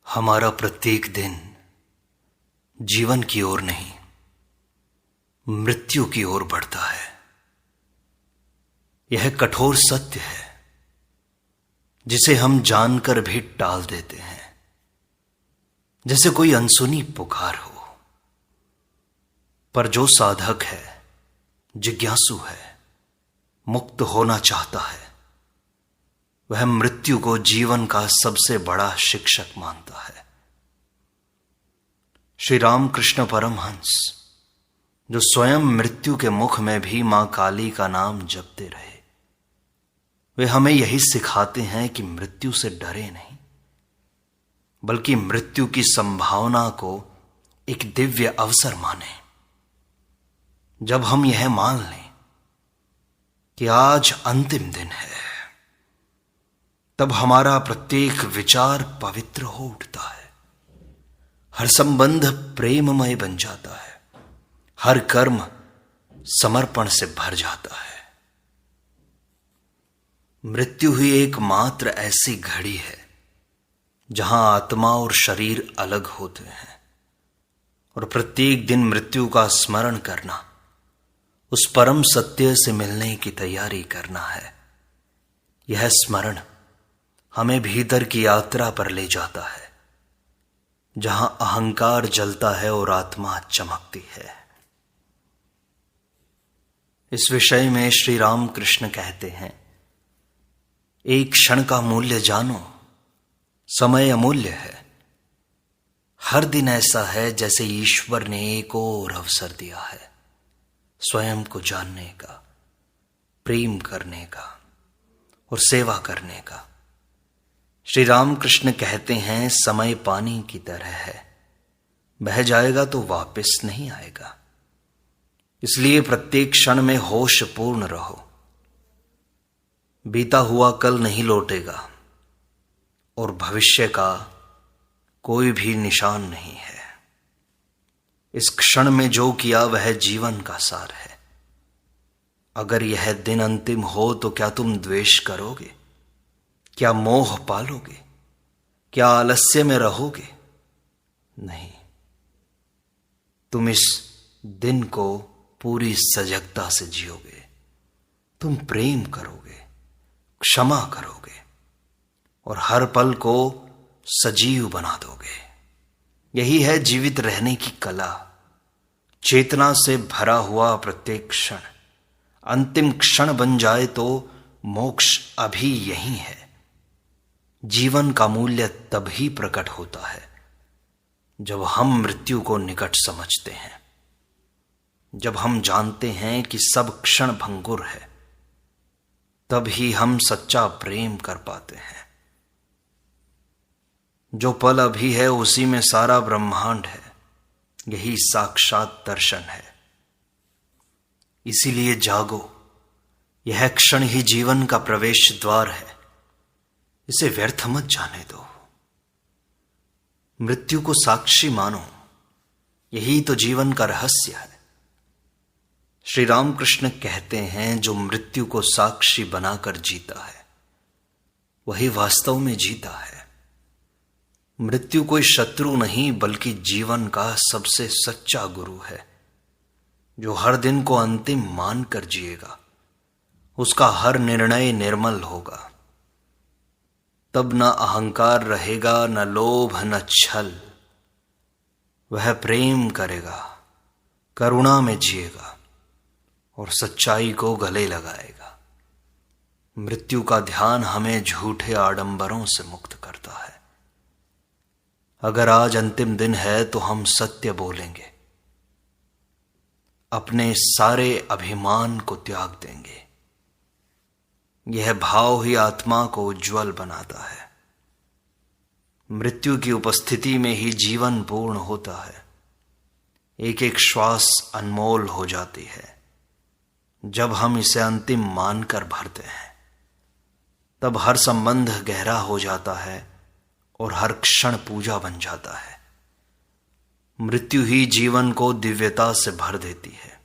हमारा प्रत्येक दिन जीवन की ओर नहीं, मृत्यु की ओर बढ़ता है। यह कठोर सत्य है जिसे हम जानकर भी टाल देते हैं, जैसे कोई अनसुनी पुकार हो। पर जो साधक है, जिज्ञासु है, मुक्त होना चाहता है, वह मृत्यु को जीवन का सबसे बड़ा शिक्षक मानता है। श्री रामकृष्ण परमहंस, जो स्वयं मृत्यु के मुख में भी मां काली का नाम जपते रहे, वे हमें यही सिखाते हैं कि मृत्यु से डरे नहीं, बल्कि मृत्यु की संभावना को एक दिव्य अवसर माने। जब हम यह मान लें कि आज अंतिम दिन है, तब हमारा प्रत्येक विचार पवित्र हो उठता है, हर संबंध प्रेममय बन जाता है, हर कर्म समर्पण से भर जाता है। मृत्यु ही एकमात्र ऐसी घड़ी है जहां आत्मा और शरीर अलग होते हैं, और प्रत्येक दिन मृत्यु का स्मरण करना, उस परम सत्य से मिलने की तैयारी करना है। यह स्मरण हमें भीतर की यात्रा पर ले जाता है, जहां अहंकार जलता है और आत्मा चमकती है। इस विषय में श्री रामकृष्ण कहते हैं, एक क्षण का मूल्य जानो, समय अमूल्य है। हर दिन ऐसा है जैसे ईश्वर ने एक और अवसर दिया है स्वयं को जानने का, प्रेम करने का और सेवा करने का। श्री रामकृष्ण कहते हैं, समय पानी की तरह है, बह जाएगा तो वापस नहीं आएगा। इसलिए प्रत्येक क्षण में होश पूर्ण रहो। बीता हुआ कल नहीं लौटेगा और भविष्य का कोई भी निशान नहीं है। इस क्षण में जो किया वह जीवन का सार है। अगर यह दिन अंतिम हो तो क्या तुम द्वेष करोगे? क्या मोह पालोगे? क्या आलस्य में रहोगे? नहीं, तुम इस दिन को पूरी सजगता से जियोगे। तुम प्रेम करोगे, क्षमा करोगे और हर पल को सजीव बना दोगे। यही है जीवित रहने की कला। चेतना से भरा हुआ प्रत्येक क्षण अंतिम क्षण बन जाए तो मोक्ष अभी यही है। जीवन का मूल्य तभी प्रकट होता है जब हम मृत्यु को निकट समझते हैं, जब हम जानते हैं कि सब क्षण भंगुर है। तब ही हम सच्चा प्रेम कर पाते हैं। जो पल अभी है उसी में सारा ब्रह्मांड है। यही साक्षात दर्शन है। इसीलिए जागो, यह क्षण ही जीवन का प्रवेश द्वार है। इसे व्यर्थ मत जाने दो। मृत्यु को साक्षी मानो, यही तो जीवन का रहस्य है। श्री रामकृष्ण कहते हैं, जो मृत्यु को साक्षी बनाकर जीता है वही वास्तव में जीता है। मृत्यु कोई शत्रु नहीं, बल्कि जीवन का सबसे सच्चा गुरु है। जो हर दिन को अंतिम मानकर जिएगा, उसका हर निर्णय निर्मल होगा। तब न अहंकार रहेगा, न लोभ, न छल। वह प्रेम करेगा, करुणा में जिएगा और सच्चाई को गले लगाएगा। मृत्यु का ध्यान हमें झूठे आडंबरों से मुक्त करता है। अगर आज अंतिम दिन है तो हम सत्य बोलेंगे, अपने सारे अभिमान को त्याग देंगे। यह भाव ही आत्मा को उज्जवल बनाता है। मृत्यु की उपस्थिति में ही जीवन पूर्ण होता है। एक एक श्वास अनमोल हो जाती है। जब हम इसे अंतिम मानकर भरते हैं, तब हर संबंध गहरा हो जाता है और हर क्षण पूजा बन जाता है। मृत्यु ही जीवन को दिव्यता से भर देती है।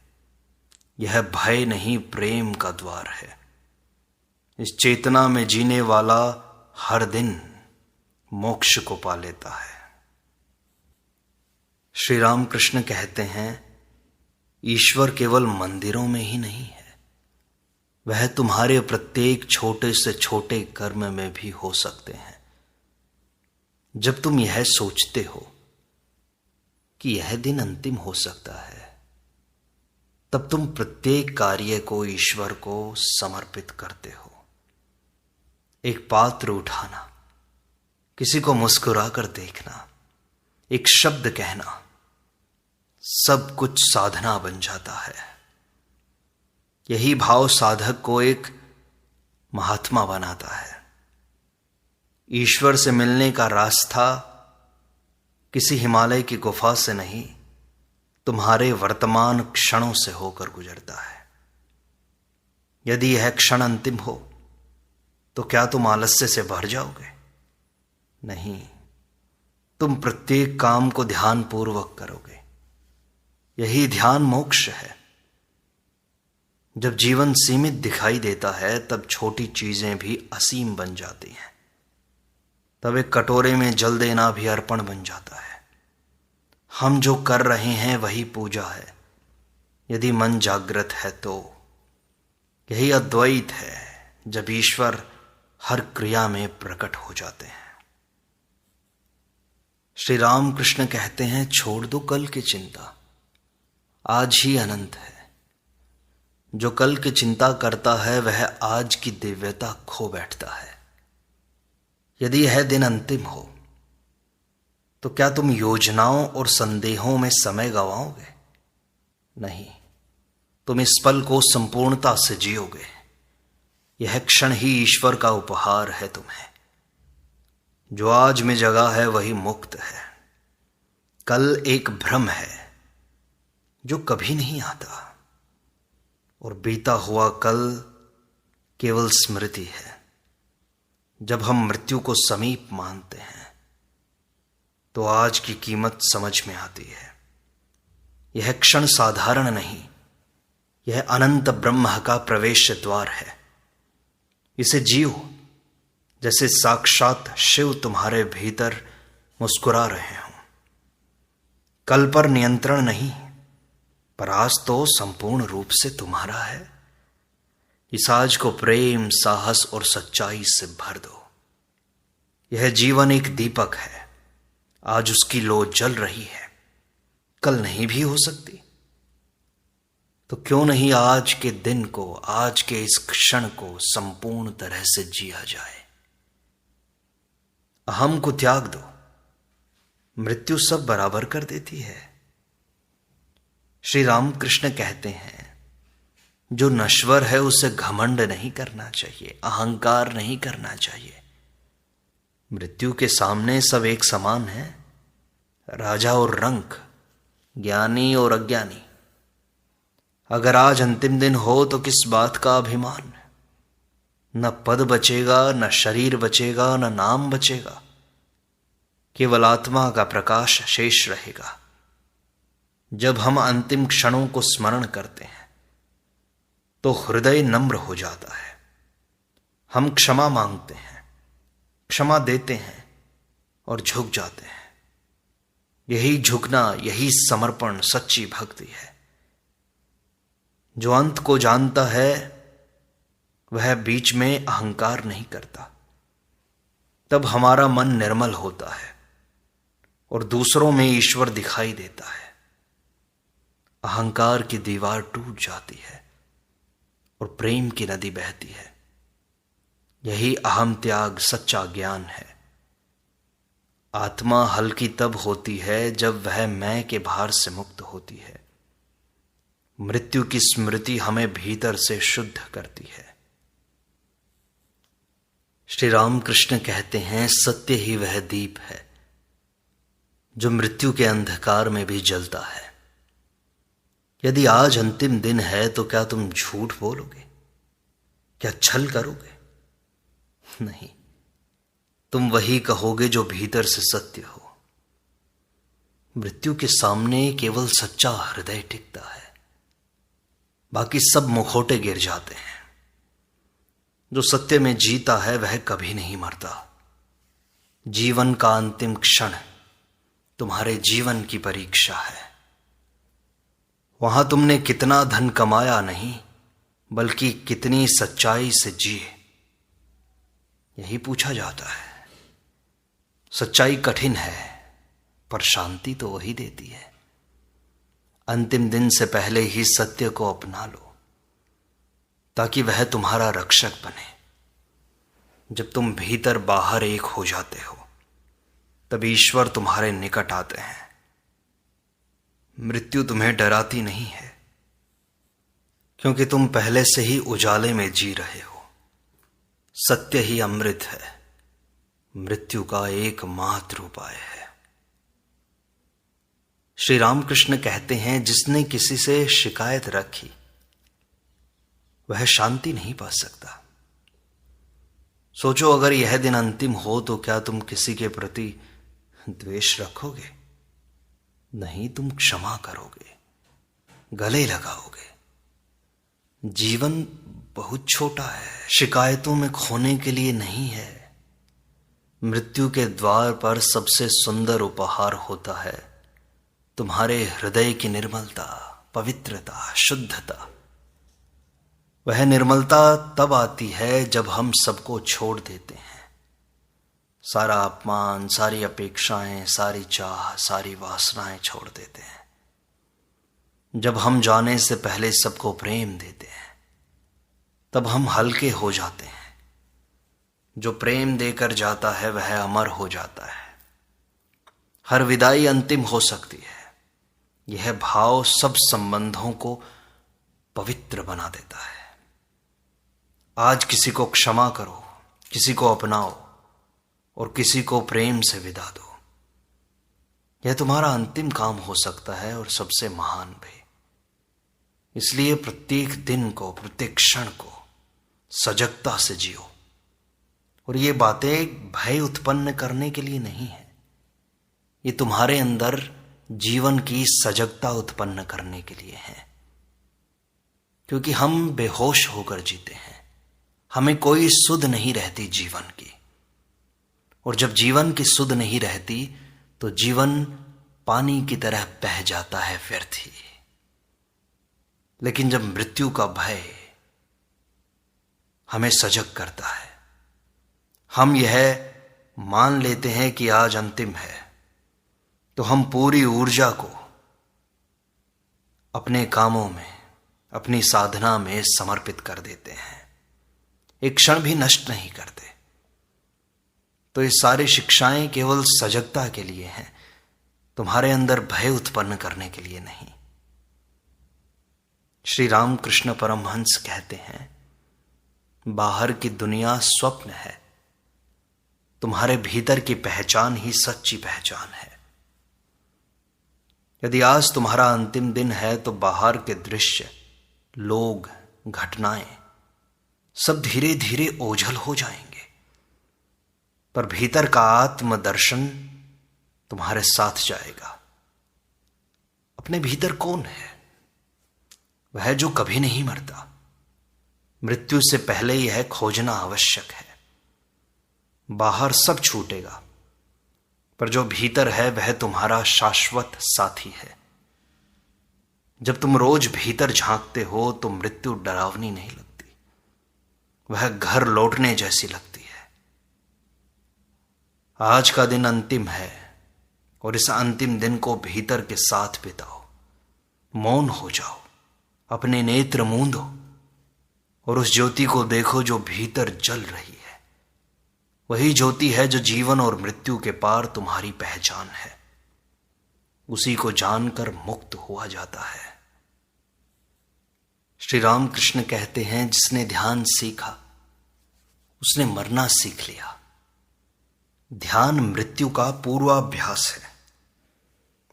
यह भय नहीं, प्रेम का द्वार है। इस चेतना में जीने वाला हर दिन मोक्ष को पा लेता है। श्री राम कृष्ण कहते हैं, ईश्वर केवल मंदिरों में ही नहीं है, वह तुम्हारे प्रत्येक छोटे से छोटे कर्म में भी हो सकते हैं। जब तुम यह सोचते हो कि यह दिन अंतिम हो सकता है, तब तुम प्रत्येक कार्य को ईश्वर को समर्पित करते हो। एक पात्र उठाना, किसी को मुस्कुरा कर देखना, एक शब्द कहना, सब कुछ साधना बन जाता है। यही भाव साधक को एक महात्मा बनाता है। ईश्वर से मिलने का रास्ता किसी हिमालय की गुफा से नहीं, तुम्हारे वर्तमान क्षणों से होकर गुजरता है। यदि यह क्षण अंतिम हो तो क्या तुम आलस्य से भर जाओगे? नहीं, तुम प्रत्येक काम को ध्यानपूर्वक करोगे। यही ध्यान मोक्ष है। जब जीवन सीमित दिखाई देता है, तब छोटी चीजें भी असीम बन जाती हैं। तब एक कटोरे में जल देना भी अर्पण बन जाता है। हम जो कर रहे हैं वही पूजा है, यदि मन जागृत है तो। यही अद्वैत है, जब ईश्वर हर क्रिया में प्रकट हो जाते हैं। श्री राम कृष्ण कहते हैं, छोड़ दो कल की चिंता, आज ही अनंत है। जो कल की चिंता करता है वह आज की दिव्यता खो बैठता है। यदि यह दिन अंतिम हो तो क्या तुम योजनाओं और संदेहों में समय गंवाओगे? नहीं, तुम इस पल को संपूर्णता से जियोगे। यह क्षण ही ईश्वर का उपहार है तुम्हें। जो आज में जगा है वही मुक्त है। कल एक भ्रम है जो कभी नहीं आता, और बीता हुआ कल केवल स्मृति है। जब हम मृत्यु को समीप मानते हैं तो आज की कीमत समझ में आती है। यह क्षण साधारण नहीं, यह अनंत ब्रह्म का प्रवेश द्वार है। इसे जियो जैसे साक्षात शिव तुम्हारे भीतर मुस्कुरा रहे हों। कल पर नियंत्रण नहीं, पर आज तो संपूर्ण रूप से तुम्हारा है। इस आज को प्रेम, साहस और सच्चाई से भर दो। यह जीवन एक दीपक है, आज उसकी लौ जल रही है, कल नहीं भी हो सकती। तो क्यों नहीं आज के दिन को, आज के इस क्षण को संपूर्ण तरह से जिया जाए। अहम को त्याग दो, मृत्यु सब बराबर कर देती है। श्री राम कृष्ण कहते हैं, जो नश्वर है उसे घमंड नहीं करना चाहिए, अहंकार नहीं करना चाहिए। मृत्यु के सामने सब एक समान है, राजा और रंक, ज्ञानी और अज्ञानी। अगर आज अंतिम दिन हो तो किस बात का अभिमान? न पद बचेगा, न शरीर बचेगा, न नाम बचेगा। केवल आत्मा का प्रकाश शेष रहेगा। जब हम अंतिम क्षणों को स्मरण करते हैं तो हृदय नम्र हो जाता है। हम क्षमा मांगते हैं, क्षमा देते हैं और झुक जाते हैं। यही झुकना, यही समर्पण सच्ची भक्ति है। जो अंत को जानता है वह बीच में अहंकार नहीं करता। तब हमारा मन निर्मल होता है और दूसरों में ईश्वर दिखाई देता है। अहंकार की दीवार टूट जाती है और प्रेम की नदी बहती है। यही अहम त्याग सच्चा ज्ञान है। आत्मा हल्की तब होती है जब वह मैं के भार से मुक्त होती है। मृत्यु की स्मृति हमें भीतर से शुद्ध करती है। श्री राम कृष्ण कहते हैं, सत्य ही वह दीप है जो मृत्यु के अंधकार में भी जलता है। यदि आज अंतिम दिन है तो क्या तुम झूठ बोलोगे? क्या छल करोगे? नहीं, तुम वही कहोगे जो भीतर से सत्य हो। मृत्यु के सामने केवल सच्चा हृदय टिकता है, बाकी सब मुखौटे गिर जाते हैं। जो सत्य में जीता है वह कभी नहीं मरता। जीवन का अंतिम क्षण तुम्हारे जीवन की परीक्षा है। वहां तुमने कितना धन कमाया नहीं, बल्कि कितनी सच्चाई से जिए, यही पूछा जाता है। सच्चाई कठिन है, पर शांति तो वही देती है। अंतिम दिन से पहले ही सत्य को अपना लो, ताकि वह तुम्हारा रक्षक बने। जब तुम भीतर बाहर एक हो जाते हो, तब ईश्वर तुम्हारे निकट आते हैं। मृत्यु तुम्हें डराती नहीं है, क्योंकि तुम पहले से ही उजाले में जी रहे हो। सत्य ही अमृत है, मृत्यु का एकमात्र उपाय है। श्री रामकृष्ण कहते हैं, जिसने किसी से शिकायत रखी वह शांति नहीं पा सकता। सोचो, अगर यह दिन अंतिम हो तो क्या तुम किसी के प्रति द्वेष रखोगे? नहीं, तुम क्षमा करोगे, गले लगाओगे। जीवन बहुत छोटा है, शिकायतों में खोने के लिए नहीं है। मृत्यु के द्वार पर सबसे सुंदर उपहार होता है तुम्हारे हृदय की निर्मलता, पवित्रता, शुद्धता। वह निर्मलता तब आती है जब हम सबको छोड़ देते हैं। सारा अपमान, सारी अपेक्षाएं, सारी चाह, सारी वासनाएं छोड़ देते हैं। जब हम जाने से पहले सबको प्रेम देते हैं, तब हम हल्के हो जाते हैं। जो प्रेम देकर जाता है वह अमर हो जाता है। हर विदाई अंतिम हो सकती है। यह भाव सब संबंधों को पवित्र बना देता है। आज किसी को क्षमा करो, किसी को अपनाओ और किसी को प्रेम से विदा दो। यह तुम्हारा अंतिम काम हो सकता है और सबसे महान भी। इसलिए प्रत्येक दिन को, प्रत्येक क्षण को सजगता से जियो। और ये बातें भय उत्पन्न करने के लिए नहीं है, ये तुम्हारे अंदर जीवन की सजगता उत्पन्न करने के लिए है। क्योंकि हम बेहोश होकर जीते हैं, हमें कोई सुध नहीं रहती जीवन की। और जब जीवन की सुध नहीं रहती तो जीवन पानी की तरह बह जाता है, व्यर्थ ही। लेकिन जब मृत्यु का भय हमें सजग करता है, हम यह मान लेते हैं कि आज अंतिम है, तो हम पूरी ऊर्जा को अपने कामों में, अपनी साधना में समर्पित कर देते हैं। एक क्षण भी नष्ट नहीं करते। तो ये सारी शिक्षाएं केवल सजगता के लिए हैं, तुम्हारे अंदर भय उत्पन्न करने के लिए नहीं। श्री रामकृष्ण परमहंस कहते हैं, बाहर की दुनिया स्वप्न है, तुम्हारे भीतर की पहचान ही सच्ची पहचान है। यदि आज तुम्हारा अंतिम दिन है तो बाहर के दृश्य, लोग, घटनाएं सब धीरे धीरे ओझल हो जाएंगे, पर भीतर का आत्मदर्शन तुम्हारे साथ जाएगा। अपने भीतर कौन है? वह जो कभी नहीं मरता। मृत्यु से पहले यह खोजना आवश्यक है। बाहर सब छूटेगा, पर जो भीतर है वह तुम्हारा शाश्वत साथी है। जब तुम रोज भीतर झांकते हो तो मृत्यु डरावनी नहीं लगती, वह घर लौटने जैसी लगती है। आज का दिन अंतिम है और इस अंतिम दिन को भीतर के साथ बिताओ। मौन हो जाओ, अपने नेत्र मूंदो और उस ज्योति को देखो जो भीतर जल रही है। वही ज्योति है जो जीवन और मृत्यु के पार तुम्हारी पहचान है। उसी को जानकर मुक्त हुआ जाता है। श्री रामकृष्ण कहते हैं, जिसने ध्यान सीखा उसने मरना सीख लिया। ध्यान मृत्यु का पूर्वाभ्यास है।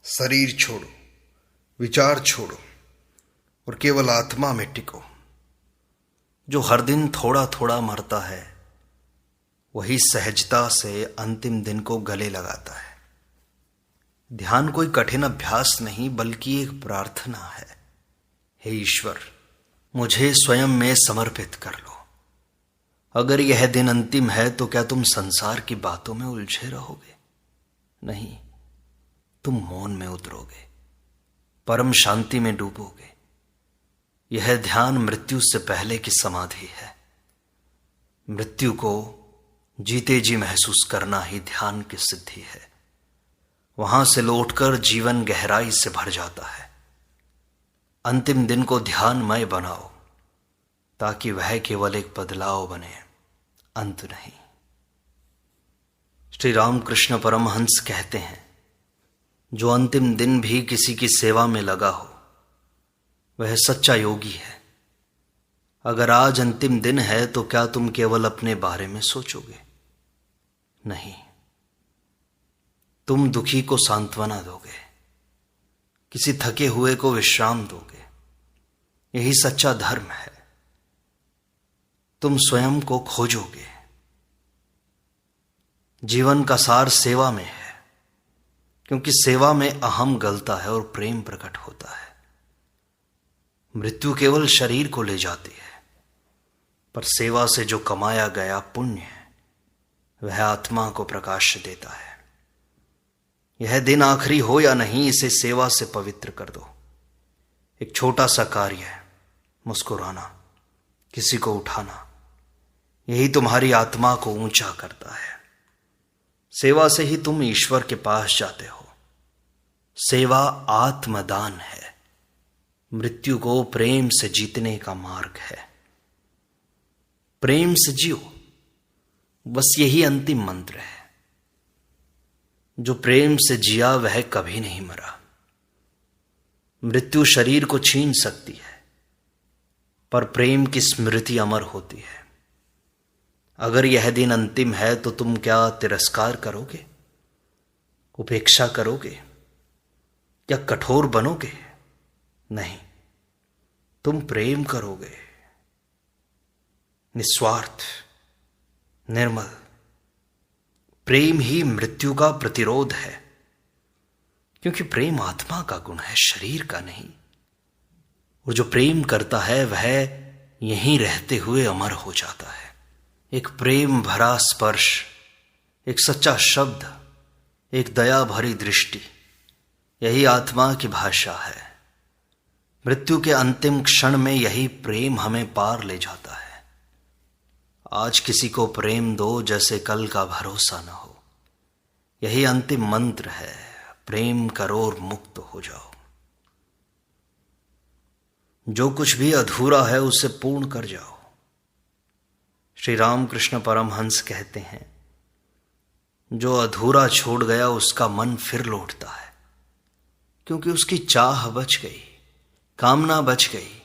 शरीर छोड़ो, विचार छोड़ो और केवल आत्मा में टिको। जो हर दिन थोड़ा थोड़ा मरता है, वही सहजता से अंतिम दिन को गले लगाता है। ध्यान कोई कठिन अभ्यास नहीं, बल्कि एक प्रार्थना है। हे ईश्वर, मुझे स्वयं में समर्पित कर लो। अगर यह दिन अंतिम है तो क्या तुम संसार की बातों में उलझे रहोगे? नहीं, तुम मौन में उतरोगे, परम शांति में डूबोगे। यह ध्यान मृत्यु से पहले की समाधि है। मृत्यु को जीते जी महसूस करना ही ध्यान की सिद्धि है। वहां से लौटकर जीवन गहराई से भर जाता है। अंतिम दिन को ध्यानमय बनाओ ताकि वह केवल एक बदलाव बने, अंत नहीं। श्री रामकृष्ण परमहंस कहते हैं, जो अंतिम दिन भी किसी की सेवा में लगा हो वह सच्चा योगी है। अगर आज अंतिम दिन है तो क्या तुम केवल अपने बारे में सोचोगे? नहीं, तुम दुखी को सांत्वना दोगे, किसी थके हुए को विश्राम दोगे। यही सच्चा धर्म है। तुम स्वयं को खोजोगे। जीवन का सार सेवा में है, क्योंकि सेवा में अहम गलता है और प्रेम प्रकट होता है। मृत्यु केवल शरीर को ले जाती है, पर सेवा से जो कमाया गया पुण्य है वह आत्मा को प्रकाश देता है। यह दिन आखिरी हो या नहीं, इसे सेवा से पवित्र कर दो। एक छोटा सा कार्य है, मुस्कुराना, किसी को उठाना, यही तुम्हारी आत्मा को ऊंचा करता है। सेवा से ही तुम ईश्वर के पास जाते हो। सेवा आत्मदान है। मृत्यु को प्रेम से जीतने का मार्ग है। प्रेम से जियो, बस यही अंतिम मंत्र है। जो प्रेम से जिया वह कभी नहीं मरा। मृत्यु शरीर को छीन सकती है, पर प्रेम की स्मृति अमर होती है। अगर यह दिन अंतिम है तो तुम क्या तिरस्कार करोगे, उपेक्षा करोगे या कठोर बनोगे? नहीं, तुम प्रेम करोगे, निस्वार्थ, निर्मल। प्रेम ही मृत्यु का प्रतिरोध है, क्योंकि प्रेम आत्मा का गुण है, शरीर का नहीं। और जो प्रेम करता है वह यहीं रहते हुए अमर हो जाता है। एक प्रेम भरा स्पर्श, एक सच्चा शब्द, एक दया भरी दृष्टि, यही आत्मा की भाषा है। मृत्यु के अंतिम क्षण में यही प्रेम हमें पार ले जाता है। आज किसी को प्रेम दो जैसे कल का भरोसा न हो। यही अंतिम मंत्र है। प्रेम करो और मुक्त हो जाओ। जो कुछ भी अधूरा है उसे पूर्ण कर जाओ। श्री रामकृष्ण परमहंस कहते हैं, जो अधूरा छोड़ गया उसका मन फिर लौटता है, क्योंकि उसकी चाह बच गई, कामना बच गई,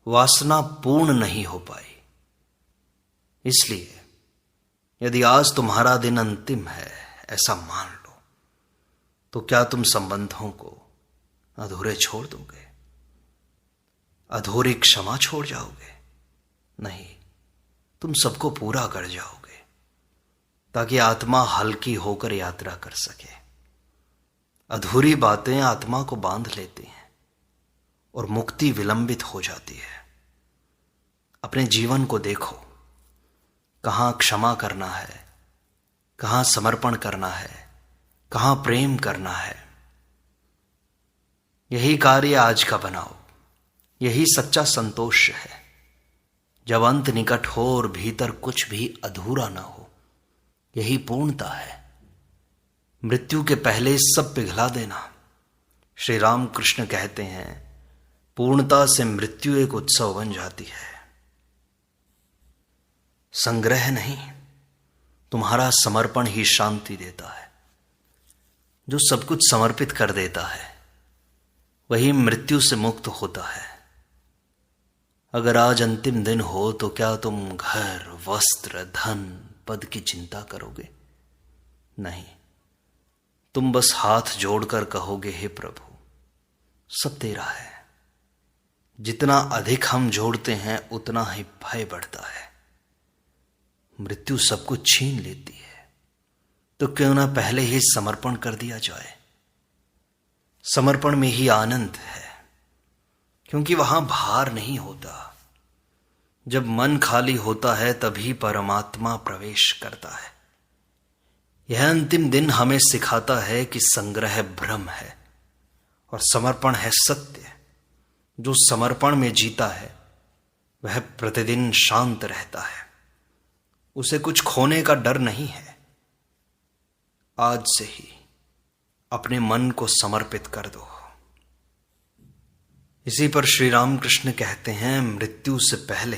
वासना पूर्ण नहीं हो पाई। इसलिए यदि आज तुम्हारा दिन अंतिम है ऐसा मान लो, तो क्या तुम संबंधों को अधूरे छोड़ दोगे? अधूरी क्षमा छोड़ जाओगे? नहीं, तुम सबको पूरा कर जाओगे, ताकि आत्मा हल्की होकर यात्रा कर सके। अधूरी बातें आत्मा को बांध लेती हैं और मुक्ति विलंबित हो जाती है। अपने जीवन को देखो, कहाँ क्षमा करना है, कहाँ समर्पण करना है, कहाँ प्रेम करना है। यही कार्य आज का बनाओ। यही सच्चा संतोष है। जब अंत निकट हो और भीतर कुछ भी अधूरा ना हो, यही पूर्णता है। मृत्यु के पहले सब पिघला देना। श्री रामकृष्ण कहते हैं, पूर्णता से मृत्यु एक उत्सव बन जाती है। संग्रह नहीं, तुम्हारा समर्पण ही शांति देता है। जो सब कुछ समर्पित कर देता है वही मृत्यु से मुक्त होता है। अगर आज अंतिम दिन हो तो क्या तुम घर, वस्त्र, धन, पद की चिंता करोगे? नहीं, तुम बस हाथ जोड़कर कहोगे, हे प्रभु, सब तेरा है। जितना अधिक हम जोड़ते हैं उतना ही भय बढ़ता है। मृत्यु सब कुछ छीन लेती है, तो क्यों ना पहले ही समर्पण कर दिया जाए। समर्पण में ही आनंद है, क्योंकि वहां भार नहीं होता। जब मन खाली होता है तभी परमात्मा प्रवेश करता है। यह अंतिम दिन हमें सिखाता है कि संग्रह भ्रम है और समर्पण है सत्य। जो समर्पण में जीता है वह प्रतिदिन शांत रहता है, उसे कुछ खोने का डर नहीं है। आज से ही अपने मन को समर्पित कर दो। इसी पर श्री रामकृष्ण कहते हैं, मृत्यु से पहले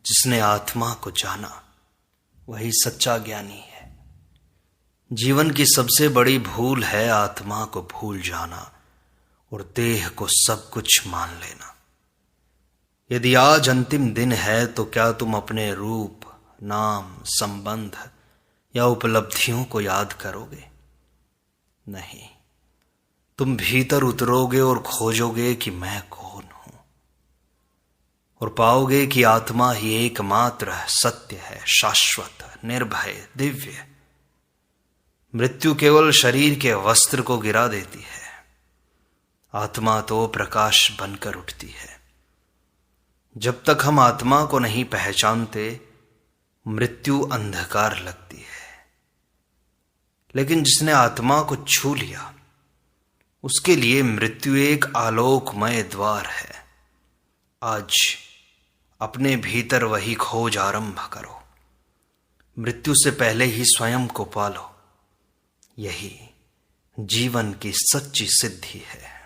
जिसने आत्मा को जाना वही सच्चा ज्ञानी है। जीवन की सबसे बड़ी भूल है आत्मा को भूल जाना और देह को सब कुछ मान लेना। यदि आज अंतिम दिन है तो क्या तुम अपने रूप, नाम, संबंध या उपलब्धियों को याद करोगे? नहीं, तुम भीतर उतरोगे और खोजोगे कि मैं कौन हूं, और पाओगे कि आत्मा ही एकमात्र सत्य है, शाश्वत, निर्भय, दिव्य। मृत्यु केवल शरीर के वस्त्र को गिरा देती है, आत्मा तो प्रकाश बनकर उठती है। जब तक हम आत्मा को नहीं पहचानते मृत्यु अंधकार लगती है, लेकिन जिसने आत्मा को छू लिया उसके लिए मृत्यु एक आलोकमय द्वार है। आज अपने भीतर वही खोज आरंभ करो। मृत्यु से पहले ही स्वयं को पालो। यही जीवन की सच्ची सिद्धि है।